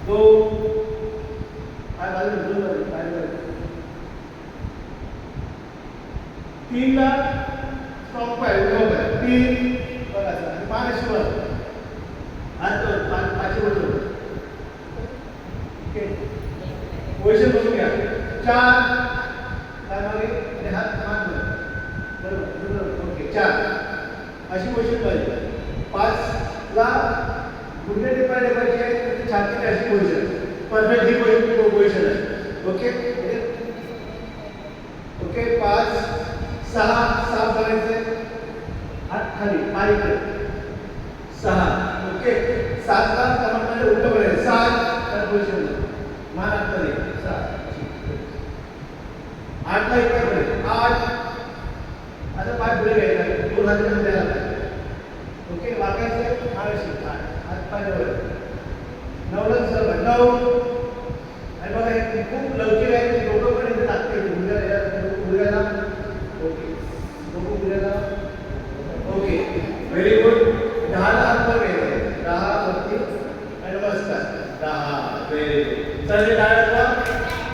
2 काय बाजू 3 ला स्टॉप पाहिजे 3 बघायचं आणि 5 शिवाय हात 5 बोलतो ओके पोझिशन बघून घ्या 4 काय मागे आणि हात मागे बरोबर ओके 4 अशी पोझिशन पाहिजे 5 ला गुडघे टिपायला पाहिजे आणि छातीने अशी पोझिशन परफेक्ट ही पोझिशन आहे ओके ओके 5 6 साफ करायचे हात खाली पाय इकडे 6 ओके 7 ला कमरमध्ये उलट करायचं 7 तर पोझिशन मान आतमध्ये 7 8 ला इकडे करायचं 8 आता पाय पुढे घ्यायचा 2 हात मध्ये द्यायला ओके वाकायचं मागाशी हात पाय वर 9 ला सरळ 9 आणि बघा हे खूप लवचिक आहे डोकं पण इथे लागते गुडघ्याला ओके डोकं गुडघ्याला ओके व्हेरी गुड 10 ला हात वर घ्यायचे 10 वरती आणि नमस्कार 10 व्हेरी गुड चल डाव्या